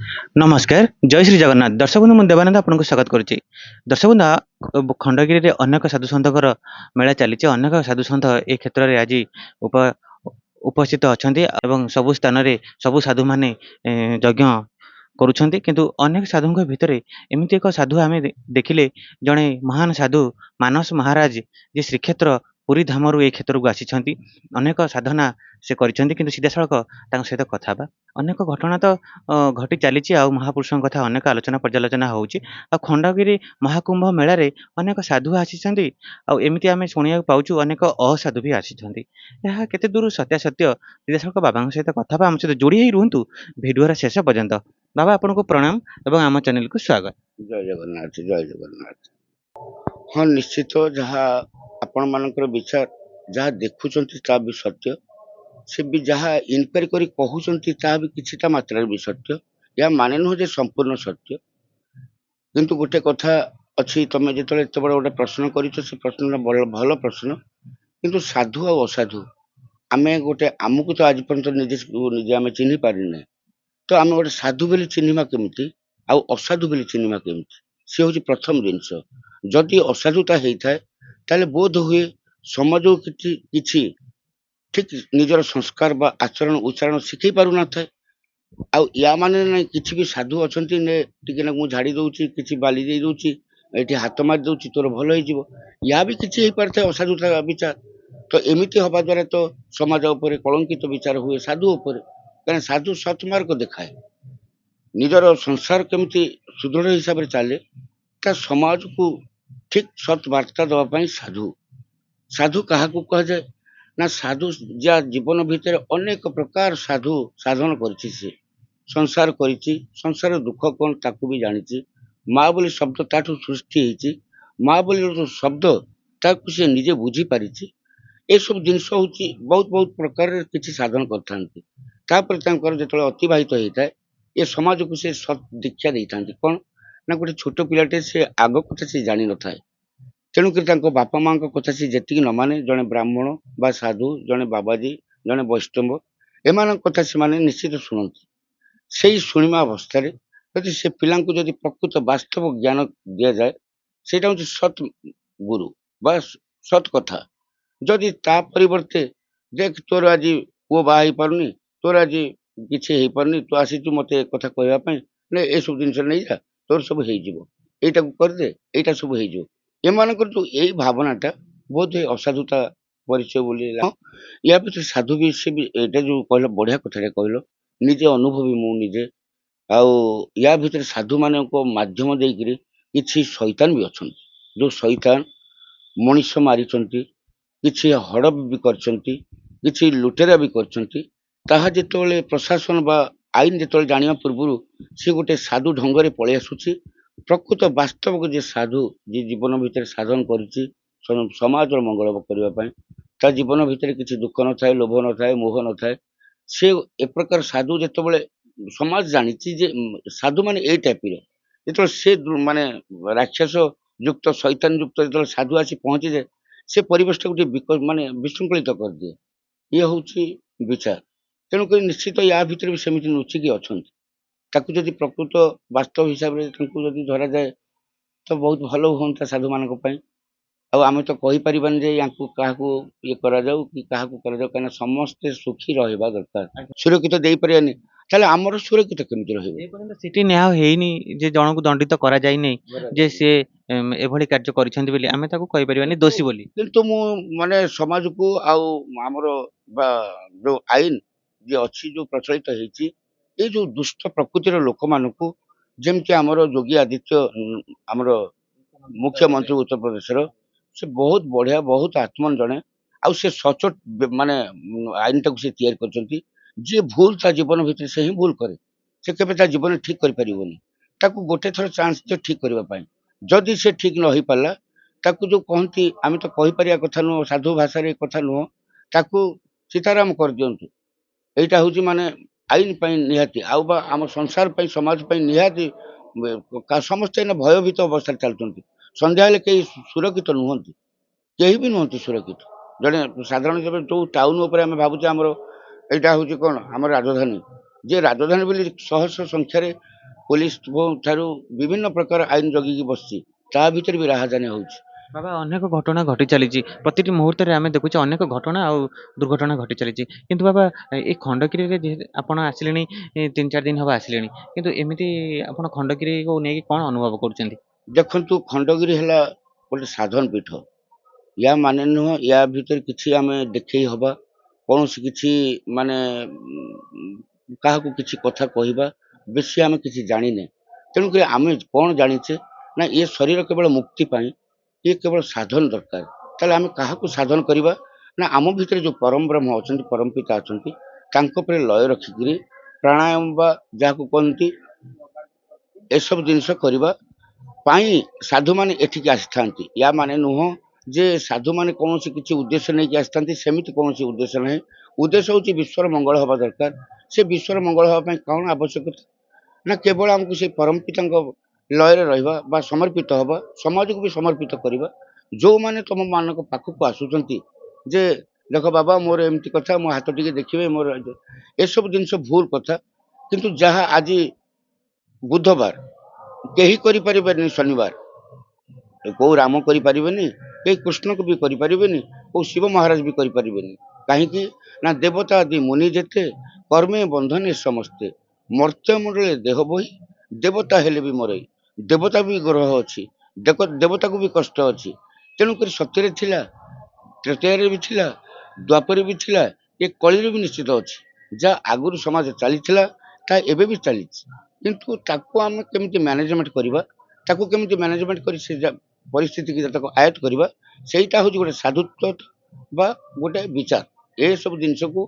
नमस्कार जय श्री जगन्नाथ दर्शक बंधु ମୁଁ ଦେବାନନ୍ଦ ଆପଣଙ୍କୁ ସ୍ୱାଗତ କରୁଛି। ଦର୍ଶକ ବନ୍ଧୁ ଖଣ୍ଡଗିରିରେ ଅନେକ ସାଧୁ ସନ୍ଥଙ୍କର ମେଳା ଚାଲିଛି। ଅନେକ ସାଧୁ ସନ୍ଥ ଏ କ୍ଷେତ୍ରରେ ଆଜି ଉପ ଉପସ୍ଥିତ ଅଛନ୍ତି ଏବଂ ସବୁ ସ୍ଥାନରେ ସବୁ ସାଧୁମାନେ ଯଜ୍ଞ କରୁଛନ୍ତି। କିନ୍ତୁ ଅନେକ ସାଧୁଙ୍କ ଭିତରେ ଏମିତି ଏକ ସାଧୁ ଆମେ ଦେଖିଲେ, ଜଣେ ମହାନ ସାଧୁ ମାନସ ମହାରାଜ ଯେ ଶ୍ରୀକ୍ଷେତ୍ର ପୁରୀ ଧାମରୁ ଏ କ୍ଷେତ୍ରକୁ ଆସିଛନ୍ତି। ଅନେକ ସାଧନା ସେ କରିଛନ୍ତି, କିନ୍ତୁ ସିଧାସଳଖ ତାଙ୍କ ସହିତ କଥା ହେବା। ଅନେକ ଘଟଣା ତ ଘଟି ଚାଲିଛି, ଆଉ ମହାପୁରୁଷଙ୍କ କଥା ଅନେକ ଆଲୋଚନା ପର୍ଯ୍ୟାଲୋଚନା ହେଉଛି। ଆଉ ଖଣ୍ଡଗିରି ମହାକୁମ୍ଭ ମେଳାରେ ଅନେକ ସାଧୁ ଆସିଛନ୍ତି, ଆଉ ଏମିତି ଆମେ ଶୁଣିବାକୁ ପାଉଛୁ ଅନେକ ଅସାଧୁ ବି ଆସିଛନ୍ତି। ଏହା କେତେ ଦୂର ସତ୍ୟାସତ୍ୟ, ସିଧାସଳଖ ବାବାଙ୍କ ସହିତ କଥା ହେବା। ଆମ ସହିତ ଯୋଡ଼ି ହେଇ ରୁହନ୍ତୁ ଭିଡ଼ିଓର ଶେଷ ପର୍ଯ୍ୟନ୍ତ। ବାବା ଆପଣଙ୍କୁ ପ୍ରଣାମ ଏବଂ ଆମ ଚ୍ୟାନେଲକୁ ସ୍ୱାଗତ। ଜୟ ଜଗନ୍ନାଥ, ଜୟ ଜଗନ୍ନାଥ। ହଁ, ନିଶ୍ଚିତ ଯାହା ଆପଣମାନଙ୍କର ବିଚାର, ଯାହା ଦେଖୁଛନ୍ତି ତାହା ବି ସତ୍ୟ। ସେ ବି ଯାହା ଇନକ୍ୱାରି କରି କହୁଛନ୍ତି ତାହା ବି କିଛିଟା ମାତ୍ରାରେ ବି ସତ୍ୟ। ଏହା ମାନେ ନୁହେଁ ଯେ ସମ୍ପୂର୍ଣ୍ଣ ସତ୍ୟ। କିନ୍ତୁ ଗୋଟେ କଥା ଅଛି, ତମେ ଯେତେବେଳେ ଏତେ ବଡ଼ ଗୋଟେ ପ୍ରଶ୍ନ କରିଛ, ସେ ପ୍ରଶ୍ନଟା ଭଲ ପ୍ରଶ୍ନ। କିନ୍ତୁ ସାଧୁ ଆଉ ଅସାଧୁ ଆମେ ଆମକୁ ତ ଆଜି ପର୍ଯ୍ୟନ୍ତ ନିଜେ ଆମେ ଚିହ୍ନି ପାରିନେ। ତ ଆମେ ଗୋଟେ ସାଧୁ ବୋଲି ଚିହ୍ନିବା କେମିତି, ଆଉ ଅସାଧୁ ବୋଲି ଚିହ୍ନିବା କେମିତି, ସେ ହେଉଛି ପ୍ରଥମ ଜିନିଷ। ଯଦି ଅସାଧୁତା ହେଇଥାଏ ତାହେଲେ ବୋଧ ହୁଏ ସମାଜକୁ କିଛି ଠିକ ନିଜର ସଂସ୍କାର ବା ଆଚରଣ ଉଚ୍ଚାରଣ ଶିଖେଇ ପାରୁନଥାଏ। ଆଉ ୟା ମାନେ ନାହିଁ କିଛି ବି ସାଧୁ ଅଛନ୍ତି ଟିକେ ନା ମୁଁ ଝାଡ଼ି ଦଉଛି, କିଛି ବାଲି ଦେଇ ଦଉଛି, ଏଠି ହାତ ମାରି ଦଉଛି, ତୋର ଭଲ ହେଇଯିବ। ୟା ବି କିଛି ହେଇପାରିଥାଏ ଅସାଧୁତା ବିଚାର। ତ ଏମିତି ହବା ଦ୍ୱାରା ତ ସମାଜ ଉପରେ କଳଙ୍କିତ ବିଚାର ହୁଏ ସାଧୁ ଉପରେ। କାରଣ ସାଧୁ ସତ୍ମାର୍ଗ ଦେଖାଏ, ନିଜର ସଂସାର କେମିତି ସୁଦୃଢ଼ ହିସାବରେ ଚାଲେ, ତା ସମାଜକୁ ଠିକ ସତ୍ ବାର୍ତ୍ତା ଦେବା ପାଇଁ ସାଧୁ। ସାଧୁ କାହାକୁ କୁହାଯାଏ ନା, ସାଧୁ ଯାହା ଜୀବନ ଭିତରେ ଅନେକ ପ୍ରକାର ସାଧୁ ସାଧନ କରିଛି, ସେ ସଂସାର କରିଛି, ସଂସାର ଦୁଃଖ କ'ଣ ତାକୁ ବି ଜାଣିଛି। ମା ବୋଲି ଶବ୍ଦ ତାଠୁ ସୃଷ୍ଟି ହେଇଛି, ମା ବୋଲି ଯୋଉ ଶବ୍ଦ ତାକୁ ସେ ନିଜେ ବୁଝିପାରିଛି। ଏସବୁ ଜିନିଷ ହେଉଛି ବହୁତ ବହୁତ ପ୍ରକାରରେ କିଛି ସାଧନ କରିଥାନ୍ତି। ତାପରେ ତାଙ୍କର ଯେତେବେଳେ ଅତିବାହିତ ହେଇଥାଏ, ଏ ସମାଜକୁ ସେ ସତ୍ ଦୀକ୍ଷା ଦେଇଥାନ୍ତି। କ'ଣ ନା, ଗୋଟେ ଛୋଟ ପିଲାଟେ ସେ ଆଗ କଥା ସେ ଜାଣିନଥାଏ, ତେଣୁକରି ତାଙ୍କ ବାପା ମାଙ୍କ କଥା ସେ ଯେତିକି ନ ମାନେ, ଜଣେ ବ୍ରାହ୍ମଣ ବା ସାଧୁ, ଜଣେ ବାବାଜୀ, ଜଣେ ବୈଷ୍ଣବ, ଏମାନଙ୍କ କଥା ସେମାନେ ନିଶ୍ଚିତ ଶୁଣନ୍ତି। ସେଇ ଶୁଣିବା ଅବସ୍ଥାରେ ଯଦି ସେ ପିଲାଙ୍କୁ ଯଦି ପ୍ରକୃତ ବାସ୍ତବ ଜ୍ଞାନ ଦିଆଯାଏ, ସେଇଟା ହେଉଛି ସତ୍ ଗୁରୁ ବା ସତ୍ କଥା। ଯଦି ତା ପରିବର୍ତ୍ତେ, ଦେଖ ତୋର ଆଜି ପୁଅ ବାହା ହେଇପାରୁନି, ତୋର ଆଜି କିଛି ହେଇପାରୁନି, ତୁ ଆସିଛୁ ମୋତେ ଏ କଥା କହିବା ପାଇଁ, ଏସବୁ ଜିନିଷ ନେଇଯା, ତୋର ସବୁ ହେଇଯିବ, ଏଇଟାକୁ କରିଦେ, ଏଇଟା ସବୁ ହେଇଯିବ। ଏମାନଙ୍କର ଯୋଉ ଏଇ ଭାବନାଟା ବୋଧ ହୁଏ ଅସାଧୁତା ପରିଚୟ ବୋଲି। ୟା ଭିତରେ ସାଧୁ ବି ସେ ବି, ଏଇଟା ଯୋଉ କହିଲ ବଢିଆ କଥାଟା କହିଲ, ନିଜେ ଅନୁଭବୀ ମୁଁ ନିଜେ। ଆଉ ୟା ଭିତରେ ସାଧୁମାନଙ୍କ ମାଧ୍ୟମ ଦେଇକିରି କିଛି ଶୈତାନ ବି ଅଛନ୍ତି, ଯୋଉ ଶୈତାନ ମଣିଷ ମାରିଛନ୍ତି, କିଛି ହଡପ ବି କରିଛନ୍ତି, କିଛି ଲୁଟେରା ବି କରିଛନ୍ତି। ତାହା ଯେତେବେଳେ ପ୍ରଶାସନ ବା ଆଇନ ଯେତେବେଳେ ଜାଣିବା ପୂର୍ବରୁ ସେ ଗୋଟେ ସାଧୁ ଢଙ୍ଗରେ ପଳେଇ ଆସୁଛି। ପ୍ରକୃତ ବାସ୍ତବକୁ ଯେ ସାଧୁ, ଯିଏ ଜୀବନ ଭିତରେ ସାଧନ କରିଛି ସମାଜର ମଙ୍ଗଳ କରିବା ପାଇଁ, ତା ଜୀବନ ଭିତରେ କିଛି ଦୁଃଖ ନଥାଏ, ଲୋଭ ନଥାଏ, ମୋହ ନଥାଏ, ସେ ଏ ପ୍ରକାର ସାଧୁ ଯେତେବେଳେ ସମାଜ ଜାଣିଛି ଯେ ସାଧୁ ମାନେ ଏଇ ଟାଇପର, ଯେତେବେଳେ ସେ ମାନେ ରାକ୍ଷସ ଯୁକ୍ତ ଶୈତାନ ଯୁକ୍ତ ଯେତେବେଳେ ସାଧୁ ଆସି ପହଞ୍ଚିଯାଏ, ସେ ପରିବେଶଟାକୁ ଟିକେ ମାନେ ବିଶୃଙ୍ଖଳିତ କରିଦିଏ। ଇଏ ହଉଛି ବିଚାର। ତେଣୁକରି ନିଶ୍ଚିତ ୟା ଭିତରେ ବି ସେମିତି ଲୁଚିକି ଅଛନ୍ତି। ତାକୁ ଯଦି ପ୍ରକୃତ ବାସ୍ତବ ହିସାବରେ ତାଙ୍କୁ ଯଦି ଧରାଯାଏ ତ ବହୁତ ଭଲ ହୁଅନ୍ତା ସାଧୁମାନଙ୍କ ପାଇଁ। ଆଉ ଆମେ ତ କହିପାରିବାନି ଯେ ୟାଙ୍କୁ କାହାକୁ ଇଏ କରାଯାଉ କି କାହାକୁ କରାଯାଉ, କାହିଁକିନା ସମସ୍ତେ ସୁଖୀ ରହିବା ଦରକାର। ସୁରକ୍ଷିତ ଦେଇପାରିବାନି, ତାହେଲେ ଆମର ସୁରକ୍ଷିତ କେମିତି ରହିବ? ଏପର୍ଯ୍ୟନ୍ତ ସିଟି ନ୍ୟାୟ ହେଇନି ଯେ ଜଣକୁ ଦଣ୍ଡିତ କରାଯାଇନି ଯେ ସେ ଏଭଳି କାର୍ଯ୍ୟ କରିଛନ୍ତି ବୋଲି ଆମେ ତାକୁ କହିପାରିବାନି ଦୋଷୀ ବୋଲି। କିନ୍ତୁ ମୁଁ ମାନେ ସମାଜକୁ ଆଉ ଆମର ବା ଯୋଉ ଆଇନ ଯେ ଅଛି, ଯୋଉ ପ୍ରଚଳିତ ହେଇଛି, ଏଇ ଯୋଉ ଦୁଷ୍ଟ ପ୍ରକୃତିର ଲୋକମାନଙ୍କୁ, ଯେମିତି ଆମର ଯୋଗୀ ଆଦିତ୍ୟ ଆମର ମୁଖ୍ୟମନ୍ତ୍ରୀ ଉତ୍ତରପ୍ରଦେଶର, ସେ ବହୁତ ବଢିଆ, ବହୁତ ଆତ୍ମନ ଜଣେ। ଆଉ ସେ ସଚୋଟ ମାନେ ଆଇନଟାକୁ ସେ ତିଆରି କରିଛନ୍ତି। ଯିଏ ଭୁଲ ତା ଜୀବନ ଭିତରେ ସେ ହିଁ ଭୁଲ କରେ, ସେ କେବେ ତା ଜୀବନ ଠିକ କରିପାରିବନି। ତାକୁ ଗୋଟେ ଥର ଚାନ୍ସ ଦିଅ ଠିକ କରିବା ପାଇଁ। ଯଦି ସେ ଠିକ ନ ହେଇପାରିଲା, ତାକୁ ଯୋଉ କହନ୍ତି, ଆମେ ତ କହିପାରିବା କଥା ନୁହଁ, ସାଧୁ ଭାଷାରେ ଏ କଥା ନୁହଁ, ତାକୁ ସୀତାରାମ କରିଦିଅନ୍ତୁ। ଏଇଟା ହଉଛି ମାନେ ଆଇନ ପାଇଁ ନିହାତି, ଆଉ ବା ଆମ ସଂସାର ପାଇଁ, ସମାଜ ପାଇଁ ନିହାତି। ସମସ୍ତେ ଏଇନା ଭୟଭୀତ ଅବସ୍ଥାରେ ଚାଲୁଛନ୍ତି। ସନ୍ଧ୍ୟା ହେଲେ କେହି ସୁରକ୍ଷିତ ନୁହନ୍ତି, କେହି ବି ନୁହନ୍ତି ସୁରକ୍ଷିତ। ଜଣେ ସାଧାରଣ ଯୋଉ ଟାଉନ ଉପରେ ଆମେ ଭାବୁଛେ ଆମର ଏଇଟା ହଉଛି କ'ଣ ଆମର ରାଜଧାନୀ, ଯେ ରାଜଧାନୀ ବୋଲି ଶହ ଶହ ସଂଖ୍ୟାରେ पुलिस ଠାରୁ ବିଭିନ୍ନ ପ୍ରକାର ଆଇନ ଜଗିକି ବସିଛି, ତା ଭିତରେ ବି ରାହାଜାନୀ ହଉଛି। ବାବା ଅନେକ ଘଟଣା ଘଟି ଚାଲିଛି ପ୍ରତିଟି ମୁହୂର୍ତ୍ତରେ ଆମେ ଦେଖୁଛେ ଅନେକ ଘଟଣା ଆଉ ଦୁର୍ଘଟଣା ଘଟି ଚାଲିଛି କିନ୍ତୁ ବାବା ଏଇ ଖଣ୍ଡଗିରିରେ ଆପଣ ଆସିଲେଣି 3-4 ଦିନ ହବ ଆସିଲେଣି କିନ୍ତୁ ଏମିତି ଆପଣ ଖଣ୍ଡଗିରିକୁ ନେଇକି କଣ ଅନୁଭବ କରୁଛନ୍ତି? ଦେଖନ୍ତୁ, ଖଣ୍ଡଗିରି ହେଲା ଗୋଟେ ସାଧନ ପୀଠ। ୟା ମାନେ ନୁହଁ ୟା ଭିତରେ କିଛି ଆମେ ଦେଖେଇ ହବା, କୌଣସି କିଛି ମାନେ କାହାକୁ କିଛି କଥା କହିବା, ବେଶୀ ଆମେ କିଛି ଜାଣିନେ। ତେଣୁକରି ଆମେ କଣ ଜାଣିଛେ ନା ଏ ଶରୀର କେବଳ ମୁକ୍ତି ପାଇଁ, ଇଏ କେବଳ ସାଧନ ଦରକାର। ତାହେଲେ ଆମେ କାହାକୁ ସାଧନ କରିବା ନା ଆମ ଭିତରେ ଯୋଉ ପରମ ବ୍ରହ୍ମ ଅଛନ୍ତି, ପରମ ପିତା ଅଛନ୍ତି, ତାଙ୍କ ଉପରେ ଲୟ ରଖିକିରି ପ୍ରାଣାୟାମ ବା ଯାହାକୁ କହନ୍ତି ଏସବୁ ଜିନିଷ କରିବା ପାଇଁ ସାଧୁମାନେ ଏଠିକି ଆସିଥାନ୍ତି। ୟା ମାନେ ନୁହଁ ଯେ ସାଧୁମାନେ କୌଣସି କିଛି ଉଦ୍ଦେଶ୍ୟ ନେଇକି ଆସିଥାନ୍ତି, ସେମିତି କୌଣସି ଉଦ୍ଦେଶ୍ୟ ନାହିଁ। ଉଦ୍ଦେଶ୍ୟ ହେଉଛି ବିଶ୍ୱର ମଙ୍ଗଳ ହେବା ଦରକାର। ସେ ବିଶ୍ୱର ମଙ୍ଗଳ ହେବା ପାଇଁ କଣ ଆବଶ୍ୟକତା ନା କେବଳ ଆମକୁ ସେଇ ପରମ ପିତାଙ୍କ ଲୟରେ ରହିବା ବା ସମର୍ପିତ ହବା, ସମାଜକୁ ବି ସମର୍ପିତ କରିବା। ଯୋଉମାନେ ତମ ମାନଙ୍କ ପାଖକୁ ଆସୁଛନ୍ତି ଯେ ଦେଖ ବାବା ମୋର ଏମିତି କଥା, ମୋ ହାତ ଟିକେ ଦେଖିବେ, ମୋର ଏସବୁ ଜିନିଷ ଭୁଲ କଥା। କିନ୍ତୁ ଯାହା ଆଜି ବୁଧବାର କେହି କରିପାରିବେନି, ଶନିବାର କୋଉ ରାମ କରିପାରିବେନି, କେହି କୃଷ୍ଣକୁ ବି କରିପାରିବେନି, କୋଉ ଶିବ ମହାରାଜ ବି କରିପାରିବେନି। କାହିଁକି ନା ଦେବତା ଆଦି ମୁନି ଯେତେ, କର୍ମେ ବନ୍ଧନେ ସମସ୍ତେ, ମର୍ତ୍ତ୍ୟମଣ୍ଡଳେ ଦେହ ବହି, ଦେବତା ହେଲେ ବି ମରଇ। ଦେବତା ବି ଗ୍ରହ ଅଛି, ଦେବତାକୁ ବି କଷ୍ଟ ଅଛି। ତେଣୁକରି ସତ୍ୟରେ ଥିଲା, ତ୍ରେତୟାରେ ବି ଥିଲା, ଦ୍ୱାପରରେ ବି ଥିଲା, ଏ କଳିରେ ବି ନିଶ୍ଚିତ ଅଛି। ଯାହା ଆଗରୁ ସମାଜ ଚାଲିଥିଲା ତାହା ଏବେ ବି ଚାଲିଛି। କିନ୍ତୁ ତାକୁ ଆମେ କେମିତି ମ୍ୟାନେଜମେଣ୍ଟ କରିବା, ତାକୁ କେମିତି ମ୍ୟାନେଜମେଣ୍ଟ କରି ସେ ପରିସ୍ଥିତିକି ତାକୁ ଆୟତ୍ତ କରିବା, ସେଇଟା ହେଉଛି ଗୋଟେ ସାଧୁତ୍ୱ ବା ଗୋଟେ ବିଚାର। ଏସବୁ ଜିନିଷକୁ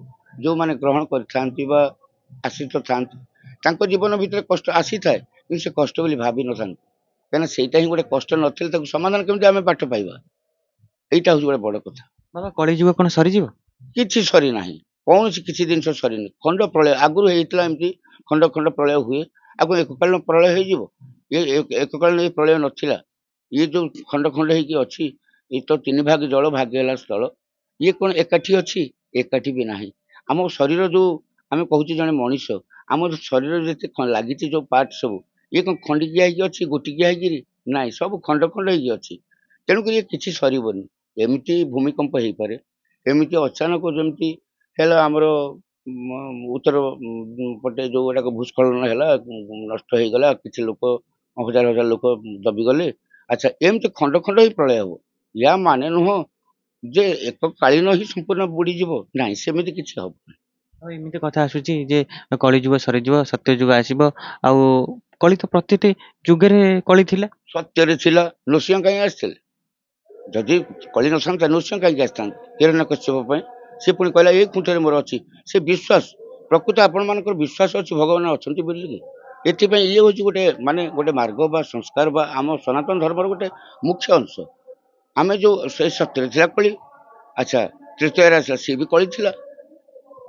ଯୋଉମାନେ ଗ୍ରହଣ କରିଥାନ୍ତି ବା ଆଶ୍ରିତ ଥାନ୍ତି, ତାଙ୍କ ଜୀବନ ଭିତରେ କଷ୍ଟ ଆସିଥାଏ, କିନ୍ତୁ ସେ କଷ୍ଟ ବୋଲି ଭାବି ନଥାନ୍ତି। କାହିଁକିନା ସେଇଟା ହିଁ ଗୋଟେ କଷ୍ଟ ନଥିଲେ ତାକୁ ସମାଧାନ କେମିତି ଆମେ ବାଟ ପାଇବା, ଏଇଟା ହେଉଛି ଗୋଟେ ବଡ଼ କଥା। ବାବା କଳିଯୁଗ କଣ ସରିଯିବ? କିଛି ସରି ନାହିଁ, କୌଣସି କିଛି ଜିନିଷ ସରିନି। ଖଣ୍ଡ ପ୍ରଳୟ ଆଗରୁ ହେଇଥିଲା, ଏମିତି ଖଣ୍ଡ ଖଣ୍ଡ ପ୍ରଳୟ ହୁଏ। ଆଗରୁ ଏକକାଳୀନ ପ୍ରଳୟ ହେଇଯିବ? ଏକକାଳୀନ ଏ ପ୍ରଳୟ ନଥିଲା। ଇଏ ଯୋଉ ଖଣ୍ଡ ଖଣ୍ଡ ହେଇକି ଅଛି, ଏ ତ 3 ଭାଗ ଜଳ ଭାଗ ହେଲା ସ୍ଥଳ। ଇଏ କଣ ଏକାଠି ଅଛି? ଏକାଠି ବି ନାହିଁ। ଆମ ଶରୀର ଯୋଉ ଆମେ କହୁଛେ ଜଣେ ମଣିଷ, ଆମ ଶରୀର ଯେତେ ଲାଗିଛି ଯୋଉ ପାର୍ଟ ସବୁ, ଇଏ କଣ ଖଣ୍ଡିକିଆ ହେଇକି ଅଛି, ଗୋଟିକିଆ ହେଇକିରି? ନାଇଁ, ସବୁ ଖଣ୍ଡ ଖଣ୍ଡ ହେଇକି ଅଛି। ତେଣୁକରି ଇଏ କିଛି ସରିବନି। ଏମିତି ଭୂମିକମ୍ପ ହେଇପାରେ, ଏମିତି ଅଚାନକ ଯେମିତି ହେଲା ଆମର ଉତ୍ତର ପଟେ ଯୋଉ ଗୁଡାକ ଭୂସ୍ଖଳନ ହେଲା, ନଷ୍ଟ ହେଇଗଲା, କିଛି ଲୋକ ହଜାର ହଜାର ଲୋକ ଦବିଗଲେ। ଆଚ୍ଛା, ଏମିତି ଖଣ୍ଡ ଖଣ୍ଡ ହିଁ ପ୍ରଳୟ ହବ। ୟା ମାନେ ନୁହଁ ଯେ ଏକକାଳୀନ ହିଁ ସମ୍ପୂର୍ଣ୍ଣ ବୁଡିଯିବ, ନାଇଁ, ସେମିତି କିଛି ହବ। ଆଉ ଏମିତି କଥା ଆସୁଛି ଯେ କଳିଯୁଗ ସରିଯିବ ସତ୍ୟ ଯୁଗ ଆସିବ ଆଉ କଳି ତ ପ୍ରତିଟି ଯୁଗରେ କଳି ଥିଲା। ସତ୍ୟରେ ଥିଲା, ନୃସିଂହ କାହିଁ ଆସିଥିଲେ? ଯଦି କଳି ନଥାନ୍ତା ନୃସିଂହ କାହିଁକି ଆସିଥାନ୍ତେ ହିରଣ୍ୟକଶ୍ୟପ ପାଇଁ? ସେ ପୁଣି କହିଲା ଏଇ କୁଣ୍ଠରେ ମୋର ଅଛି। ସେ ବିଶ୍ୱାସ, ପ୍ରକୃତ ଆପଣମାନଙ୍କର ବିଶ୍ୱାସ ଅଛି ଭଗବାନ ଅଛନ୍ତି ବୋଲିକି। ଏଥିପାଇଁ ଇଏ ହେଉଛି ଗୋଟେ ମାନେ ଗୋଟେ ମାର୍ଗ ବା ସଂସ୍କାର ବା ଆମ ସନାତନ ଧର୍ମର ଗୋଟେ ମୁଖ୍ୟ ଅଂଶ। ଆମେ ଯୋଉ ସେ ସତ୍ୟରେ ଥିଲା କଳି, ଆଚ୍ଛା ତୃତୀୟରେ ଆସିଲା ସିଏ ବି କଳି ଥିଲା,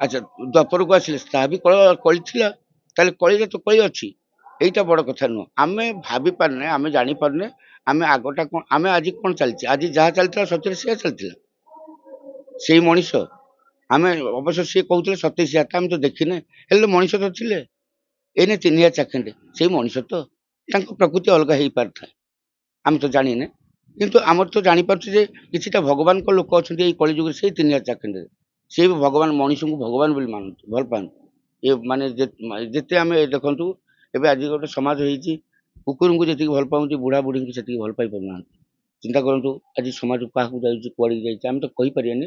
ଆଚ୍ଛା ଦ୍ୱାପରକୁ ଆସିଲେ ତାହା ବି କଳି ଥିଲା। ତାହେଲେ କଳିରେ ତ କଳି ଅଛି। ଏଇଟା ବଡ କଥା ନୁହଁ। ଆମେ ଭାବି ପାରୁନେ, ଆମେ ଜାଣିପାରୁନେ ଆମେ ଆଗଟା କଣ, ଆମେ ଆଜି କଣ ଚାଲିଛି, ଆଜି ଯାହା ଚାଲିଥିଲା ସତ୍ୟରେ ସେଇଆ ଚାଲିଥିଲା। ସେଇ ମଣିଷ ଆମେ, ଅବଶ୍ୟ ସିଏ କହୁଥିଲେ 27,000, ଆମେ ତ ଦେଖିନେ, ହେଲେ ମଣିଷ ତ ଥିଲେ। ଏଇନେ 3,000 ଚାଖେଣ୍ଡେ, ସେଇ ମଣିଷ ତ, ତାଙ୍କ ପ୍ରକୃତି ଅଲଗା ହେଇପାରିଥାଏ, ଆମେ ତ ଜାଣିନେ। କିନ୍ତୁ ଆମର ତ ଜାଣିପାରୁଛୁ ଯେ କିଛିଟା ଭଗବାନଙ୍କ ଲୋକ ଅଛନ୍ତି ଏଇ କଳିଯୁଗରେ, ସେଇ 3,000 ଚାଖେଣ୍ଡରେ ସିଏ ବି ଭଗବାନ, ମଣିଷଙ୍କୁ ଭଗବାନ ବୋଲି ମାନନ୍ତି, ଭଲ ପାଆନ୍ତି। ଏ ମାନେ ଯେତେ ଆମେ ଦେଖନ୍ତୁ, ଏବେ ଆଜି ଗୋଟେ ସମାଜ ହେଇଛି, କୁକୁରଙ୍କୁ ଯେତିକି ଭଲ ପାଉଛନ୍ତି ବୁଢା ବୁଢୀଙ୍କୁ ସେତିକି ଭଲ ପାଇ ପାରୁନାହାନ୍ତି। ଚିନ୍ତା କରନ୍ତୁ, ଆଜି ସମାଜ କାହାକୁ ଯାଇଛି, କୁଆଡେ ଯାଇଛି ଆମେ ତ କହିପାରିବାନି।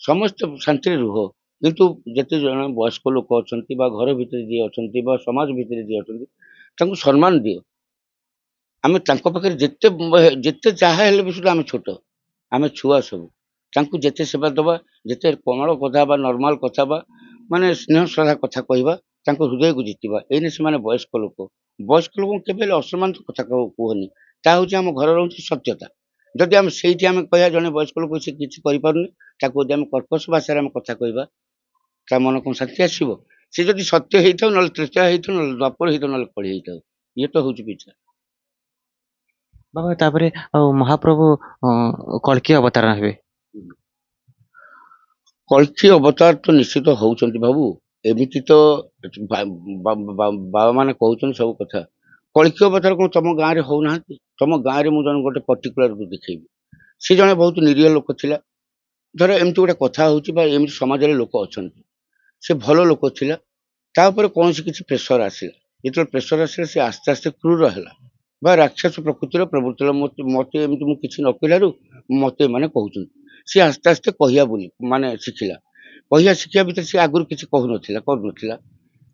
ସମସ୍ତେ ଶାନ୍ତିରେ ରୁହ, କିନ୍ତୁ ଯେତେ ଜଣ ବୟସ୍କ ଲୋକ ଅଛନ୍ତି ବା ଘର ଭିତରେ ଯିଏ ଅଛନ୍ତି ବା ସମାଜ ଭିତରେ ଯିଏ ଅଛନ୍ତି, ତାଙ୍କୁ ସମ୍ମାନ ଦିଅ। ଆମେ ତାଙ୍କ ପାଖରେ ଯେତେ ଯେତେ ଯାହା ହେଲେ ବି ସୁଦ୍ଧା ଆମେ ଛୋଟ, ଆମେ ଛୁଆ ସବୁ। ତାଙ୍କୁ ଯେତେ ସେବା ଦେବା, ଯେତେ କୋମଳ କଥା ବା ନର୍ମାଲ କଥା ବା ମାନେ ସ୍ନେହ ଶ୍ରଦ୍ଧା କଥା କହିବା, ତାଙ୍କ ହୃଦୟକୁ ଜିତିବା। ଏଇନେ ସେମାନେ ବୟସ୍କ ଲୋକ, ବୟସ୍କ ଲୋକଙ୍କୁ କେବେ ହେଲେ ଅସମ୍ମାନ କଥା କୁହନି। ତାହା ହେଉଛି ଆମ ଘରର ହେଉଛି ସତ୍ୟତା। ଯଦି ଆମେ ସେଇଠି ଆମେ କହିବା ଜଣେ ବୟସ୍କ ଲୋକ ସେ କିଛି କରିପାରୁନି, ତାକୁ ଯଦି ଆମେ କର୍କଶ ଭାଷାରେ ଆମେ କଥା କହିବା, ତା ମନ କଣ ଶାନ୍ତି ଆସିବ? ସେ ଯଦି ସତ୍ୟ ହେଇଥାଉ, ନହେଲେ ତ୍ରେତୟା ହେଇଥାଉ, ନହେଲେ ଦ୍ୱାପର ହେଇଥାଉ, ନହେଲେ କଳି ହେଇଥାଉ, ଇଏ ତ ହେଉଛି ବିଚାର। ବାବା ତାପରେ ଆଉ ମହାପ୍ରଭୁ କଳ୍କି ଅବତାରଣ ହେବେ। କଳ୍କି ଅବତାର ତ ନିଶ୍ଚିତ ହଉଛନ୍ତି ବାବୁ। ଏମିତି ତ ବାବା ମାନେ କହୁଛନ୍ତି ସବୁ କଥା। କଳ୍କି ଅବତାର କ'ଣ ତମ ଗାଁରେ ହଉନାହାନ୍ତି? ତମ ଗାଁରେ ମୁଁ ଜଣେ ଗୋଟେ ପର୍ଟିକୁଲାରକୁ ଦେଖେଇବି। ସେ ଜଣେ ବହୁତ ନିରୀହ ଲୋକ ଥିଲା। ଧର ଏମିତି ଗୋଟେ କଥା ହଉଛି ବା ଏମିତି ସମାଜରେ ଲୋକ ଅଛନ୍ତି। ସେ ଭଲ ଲୋକ ଥିଲା। ତା ଉପରେ କୌଣସି କିଛି ପ୍ରେସର ଆସିଲା। ଯେତେବେଳେ ପ୍ରେସର ଆସିଲା ସେ ଆସ୍ତେ ଆସ୍ତେ କ୍ରୁର ହେଲା ବା ରାକ୍ଷସ ପ୍ରକୃତିର ପ୍ରବୃତ୍ତି ମତେ ଏମିତି ମୁଁ କିଛି ନ କହିଲାରୁ ମତେ ଏମାନେ କହୁଛନ୍ତି। ସେ ଆସ୍ତେ ଆସ୍ତେ କହିବା ବୋଲି ମାନେ ଶିଖିଲା। କହିବା ଶିଖିବା ଭିତରେ ସେ ଆଗରୁ କିଛି କହୁନଥିଲା କରୁନଥିଲା।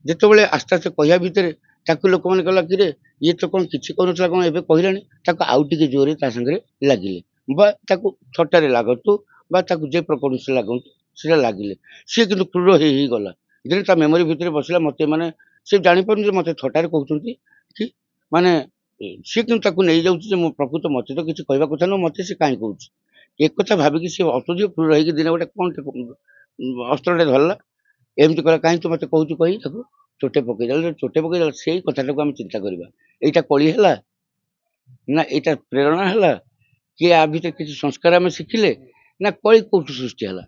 ଯେତେବେଳେ ଆସ୍ତେ ଆସ୍ତେ କହିବା ଭିତରେ ତାକୁ ଲୋକମାନେ କହିଲା କିରେ ଇଏ ତ କ'ଣ କିଛି କହୁନଥିଲା କ'ଣ ଏବେ କହିଲାଣି, ତାକୁ ଆଉ ଟିକେ ଜୋରରେ ତା ସାଙ୍ଗରେ ଲାଗିଲେ ବା ତାକୁ ଥଟ୍ଟାରେ ଲାଗନ୍ତୁ ବା ତାକୁ ଯେ ପ୍ରକୃତି ଲାଗନ୍ତୁ ସେଟା ଲାଗିଲେ। ସିଏ କିନ୍ତୁ କ୍ରୁର ହେଇ ଗଲା। ଦିନେ ତା ମେମୋରି ଭିତରେ ବସିଲା ମତେ ମାନେ ସେ ଜାଣିପାରୁନି ଯେ ମତେ ଥଟ୍ଟାରେ କହୁଛନ୍ତି କି ମାନେ ସିଏ କିନ୍ତୁ ତାକୁ ନେଇଯାଉଛି ଯେ ମୁଁ ପ୍ରକୃତ ମତେ ତ କିଛି କହିବା କଥା ନୁହଁ, ମତେ ସେ କାହିଁ କହୁଛି। ଏକଥା ଭାବିକି ସିଏ ଅତ୍ୟଧିକ କ୍ରୁର ହେଇକି ଦିନେ ଗୋଟେ କ'ଣ ଅସ୍ତ୍ରଟେ ଧରିଲା। ଏମିତି କହିଲା କାହିଁ ତୁ ମତେ କହୁଛୁ କହି ତାକୁ ଚୋଟେ ପକେଇଦେଲା। ଚୋଟେ ପକେଇଦେଲା ସେଇ କଥାଟାକୁ ଆମେ ଚିନ୍ତା କରିବା। ଏଇଟା କଳି ହେଲା ନା ଏଇଟା ପ୍ରେରଣା ହେଲା କି ଆ ଭିତରେ କିଛି ସଂସ୍କାର ଆମେ ଶିଖିଲେ ନା କଳି କୋଉଠୁ ସୃଷ୍ଟି ହେଲା?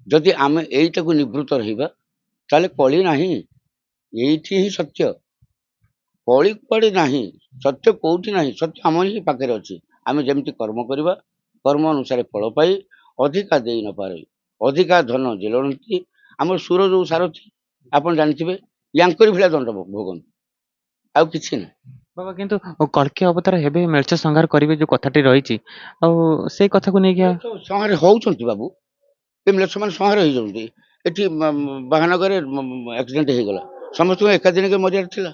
ଯଦି ଆମେ ଏଇଟାକୁ ନିବୃତ୍ତ ରହିବା ତାହେଲେ କଳି ନାହିଁ। ଏଇଠି ହିଁ ସତ୍ୟ। କଳି କୁଆଡ଼େ ନାହିଁ। ସତ୍ୟ କୋଉଠି ନାହିଁ। ସତ୍ୟ ଆମ ହିଁ ପାଖରେ ଅଛି। ଆମେ ଯେମିତି କର୍ମ କରିବା, କର୍ମ ଅନୁସାରେ ଫଳ ପାଇ ଅଧିକା ଦେଇ ନ ପାରେ ଅଧିକା ଧନ ଜେଲନ୍ତି। ଆମର ସୁର ଯୋଉ ସାରଥୀ ଆପଣ ଜାଣିଥିବେ ୟାଙ୍କରି ଭଳିଆ ଦଣ୍ଡ ଭୋଗନ୍ତି, ଆଉ କିଛି ନାହିଁ। ବାବା କିନ୍ତୁ କଳ୍କି ଅବତାର ହେବେ ମେଳ୍ଚ ସଂହାର କରିବେ ଯୋଉ କଥାଟି ରହିଛି, ଆଉ ସେଇ କଥାକୁ ନେଇକି ସଂହାର ହଉଛନ୍ତି ବାବୁ। ଏ ସେମାନେ ସଂହାର ହେଇଯାଉଛନ୍ତି। ଏଠି ବାହାନଗରରେ ଆକ୍ସିଡେଣ୍ଟ ହେଇଗଲା, ସମସ୍ତଙ୍କୁ ଏକା ଦିନକେ ମରିବାର ଥିଲା।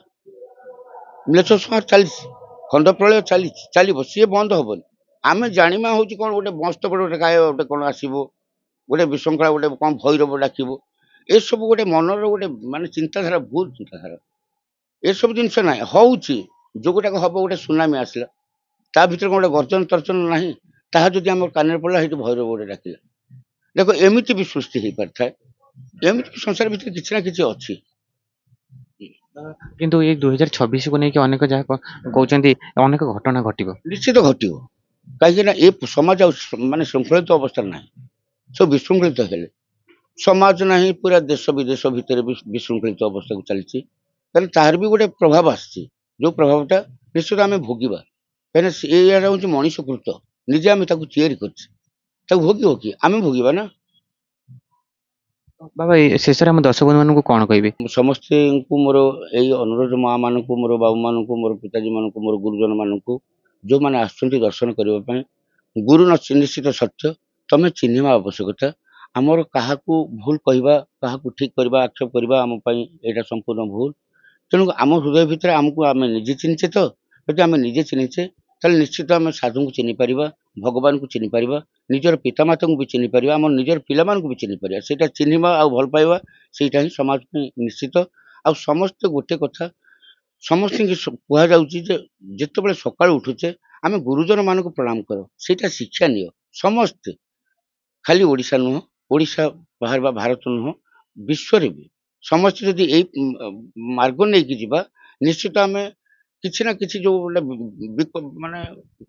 ମ୍ଲେଚ୍ଛ ସଂହାର ଚାଲିଛି, ଖଣ୍ଡ ପ୍ରଳୟ ଚାଲିଛି, ଚାଲିବ, ସିଏ ବନ୍ଦ ହବନି। ଆମେ ଜାଣିବା ହଉଛି କ'ଣ ଗୋଟେ ମସ୍ତ ବଡ଼ ଗୋଟେ ଗାୟ ଗୋଟେ କ'ଣ ଆସିବ, ଗୋଟେ ବିଶୃଙ୍ଖଳା ଗୋଟେ କ'ଣ ଭୈରବ ଡାକିବ। ଏସବୁ ଗୋଟେ ମନର ଗୋଟେ ମାନେ ଚିନ୍ତାଧାରା, ଭୁଲ ଚିନ୍ତାଧାରା। ଏସବୁ ଜିନିଷ ନାହିଁ। ହଉଛି ଯୋଉଗୁଟାକ ହବ, ଗୋଟେ ସୁନାମି ଆସିଲା ତା ଭିତରେ କ'ଣ ଗୋଟେ ଗର୍ଜନ ତର୍ଜନ ନାହିଁ? ତାହା ଯଦି ଆମର କାନରେ ପଡ଼ିଲା ସେଇଠି ଭୈରବ ଗୋଟେ ଡାକିଲା। ଦେଖ ଏମିତି ବି ସୃଷ୍ଟି ହେଇପାରିଥାଏ। ଏମିତି ବି ସଂସାର ଭିତରେ କିଛି ନା କିଛି ଅଛି। କିନ୍ତୁ ଏଇ 2026କୁ ନେଇକି ଅନେକ ଯାହା କହୁଛନ୍ତି ଅନେକ ଘଟଣା ଘଟିବ। ନିଶ୍ଚିତ ଘଟିବ। କାହିଁକି ନା ଏ ସମାଜ ଆଉ ମାନେ ଶୃଙ୍ଖଳିତ ଅବସ୍ଥାରେ ନାହିଁ। ସବୁ ବିଶୃଙ୍ଖଳିତ ହେଲେ ସମାଜ ନାହିଁ, ପୁରା ଦେଶ ବିଦେଶ ଭିତରେ ବି ବିଶୃଙ୍ଖଳିତ ଅବସ୍ଥାକୁ ଚାଲିଛି। ତାହେଲେ ତାହାର ବି ଗୋଟେ ପ୍ରଭାବ ଆସିଛି, ଯୋଉ ପ୍ରଭାବଟା ନିଶ୍ଚିତ ଆମେ ଭୋଗିବା। କାହିଁକିନା ଏଇଟା ହେଉଛି ମଣିଷ କୃତ, ନିଜେ ଆମେ ତାକୁ ତିଆରି କରିଛେ। ତାକୁ ଭୋଗିବ କି? ଆମେ ଭୋଗିବା ନା। ବାବା ଶେଷରେ ଆମ ଦର୍ଶକ ବନ୍ଧୁମାନଙ୍କୁ କ'ଣ କହିବେ? ସମସ୍ତଙ୍କୁ ମୋର ଏଇ ଅନୁରୋଧ, ମା ମାନଙ୍କୁ, ମୋର ବାବୁ ମାନଙ୍କୁ, ମୋର ପିତାଜୀ ମାନଙ୍କୁ, ମୋର ଗୁରୁଜନ ମାନଙ୍କୁ, ଯୋଉମାନେ ଆସୁଛନ୍ତି ଦର୍ଶନ କରିବା ପାଇଁ, ଗୁରୁ ନିଶ୍ଚିତ ସତ୍ୟ, ତମେ ଚିହ୍ନିବା ଆବଶ୍ୟକତା। ଆମର କାହାକୁ ଭୁଲ କହିବା, କାହାକୁ ଠିକ କରିବା, ଆକ୍ଷେପ କରିବା ଆମ ପାଇଁ ଏଇଟା ସମ୍ପୂର୍ଣ୍ଣ ଭୁଲ। ତେଣୁ ଆମ ହୃଦୟ ଭିତରେ ଆମକୁ ଆମେ ନିଜେ ଚିହ୍ନିଛେ। ତ ଯଦି ଆମେ ନିଜେ ଚିହ୍ନିଛେ ତାହେଲେ ନିଶ୍ଚିତ ଆମେ ସାଧୁଙ୍କୁ ଚିହ୍ନି ପାରିବା, ଭଗବାନଙ୍କୁ ଚିହ୍ନି ପାରିବା, ନିଜର ପିତାମାତାଙ୍କୁ ବି ଚିହ୍ନି ପାରିବା, ଆମର ନିଜର ପିଲାମାନଙ୍କୁ ବି ଚିହ୍ନି ପାରିବା। ସେଇଟା ଚିହ୍ନିବା ଆଉ ଭଲ ପାଇବା, ସେଇଟା ହିଁ ସମାଜ ପାଇଁ ନିଶ୍ଚିତ। ଆଉ ସମସ୍ତେ ଗୋଟେ କଥା ସମସ୍ତଙ୍କୁ କୁହାଯାଉଛି ଯେ ଯେତେବେଳେ ସକାଳୁ ଉଠୁଛେ ଆମେ ଗୁରୁଜନ ମାନଙ୍କୁ ପ୍ରଣାମ କର, ସେଇଟା ଶିକ୍ଷା ନିଅ। ସମସ୍ତେ, ଖାଲି ଓଡ଼ିଶା ନୁହଁ, ଓଡ଼ିଶା ବାହାର ବା ଭାରତ ନୁହଁ, ବିଶ୍ୱରେ ବି ସମସ୍ତେ ଯଦି ଏଇ ମାର୍ଗ ନେଇକି ଯିବା, ନିଶ୍ଚିତ ଆମେ କିଛି ନା କିଛି ଯୋଉ ଗୋଟେ ମାନେ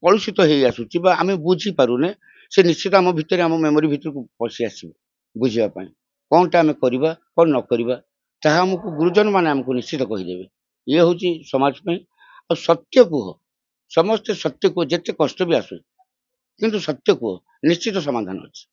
କଳୁଷିତ ହେଇ ଆସୁଛି ବା ଆମେ ବୁଝିପାରୁନେ, ସେ ନିଶ୍ଚିତ ଆମ ଭିତରେ, ଆମ ମେମୋରି ଭିତରକୁ ପଶି ଆସିବ। ବୁଝିବା ପାଇଁ କ'ଣଟା ଆମେ କରିବା, କ'ଣ ନ କରିବା, ତାହା ଆମକୁ ଗୁରୁଜନ ମାନେ ଆମକୁ ନିଶ୍ଚିତ କହିଦେବେ। ଇଏ ହଉଛି ସମାଜ ପାଇଁ। ଆଉ ସତ୍ୟ କୁହ, ସମସ୍ତେ ସତ୍ୟ କୁହ, ଯେତେ କଷ୍ଟ ବି ଆସୁ କିନ୍ତୁ ସତ୍ୟ କୁହ, ନିଶ୍ଚିତ ସମାଧାନ ଅଛି।